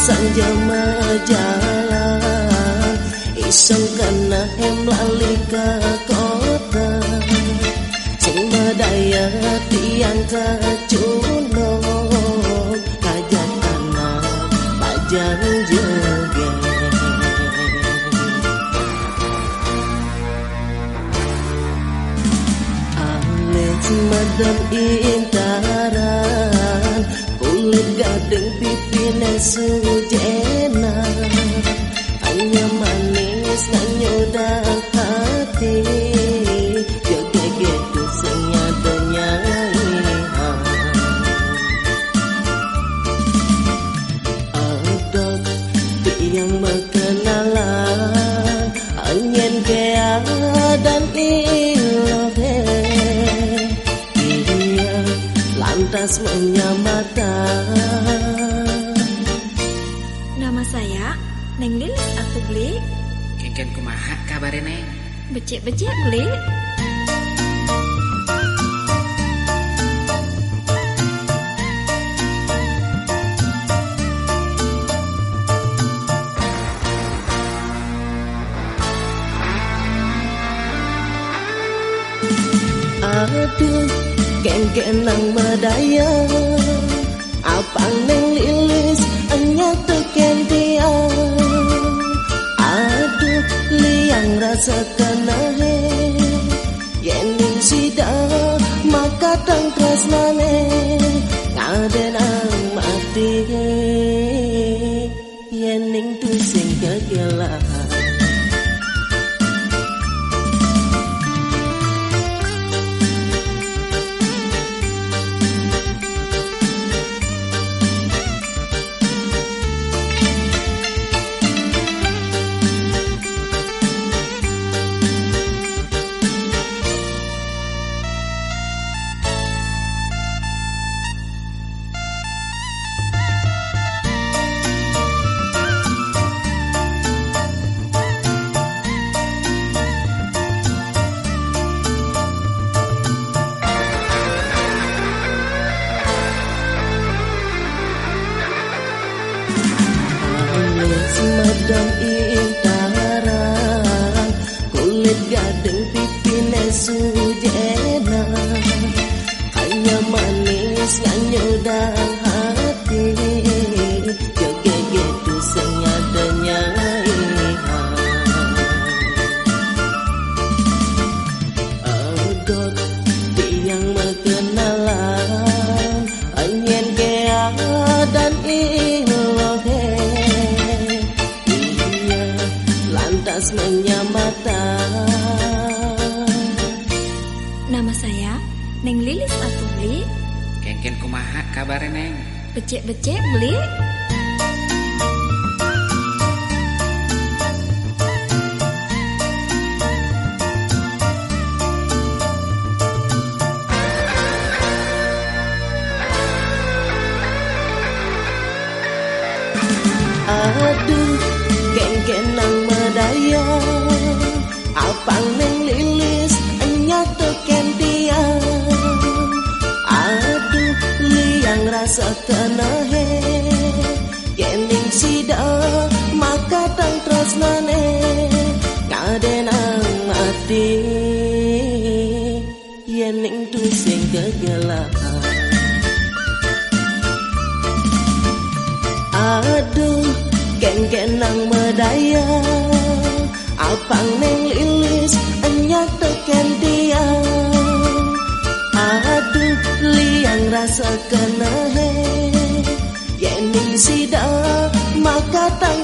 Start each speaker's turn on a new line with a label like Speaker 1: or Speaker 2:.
Speaker 1: sang jama jalan iseng kena hem lali ke kota sing badaya tiang kacunong kajat anak pajang joget alis madam intaran kulit gading pipine sujena hanya manis nganyodak hati joget tu senya donyahan adok yang berkenalan anyen kea dan ilohe dia lantas menyamatan.
Speaker 2: Nama saya Neng Lilis atuh beli.
Speaker 3: Kengken kumaha kabare Neng?
Speaker 2: Becek-becek beli.
Speaker 1: Aduh, kengken nang medaya apang Neng Lilis anya teken dia aduh liang rasa kenahe yening sida maka tang tresnane ngadenang mati yening tu sing kegelahan madam intaran kulit gading pipine sujena hanya manis nganyudang hati joget tu senya donyahan adot tiang mengenalan anyen kea dan ilohe lantas menyamatan.
Speaker 2: Nama saya Neng Lilis atuh beli.
Speaker 3: Kengken kumaha kabare Neng?
Speaker 2: Becek-becek beli.
Speaker 1: Aduh, kengken nang medaya apang Neng Lilis enya teken dia aduh liang rasa kenahe yening sida maka tang tresnane ngadenang mati yening tu sing kegelahan aduh kengken nang medaya apang Neng Lilis enya teken dia aduh liang rasa kenahe yening sida maka tang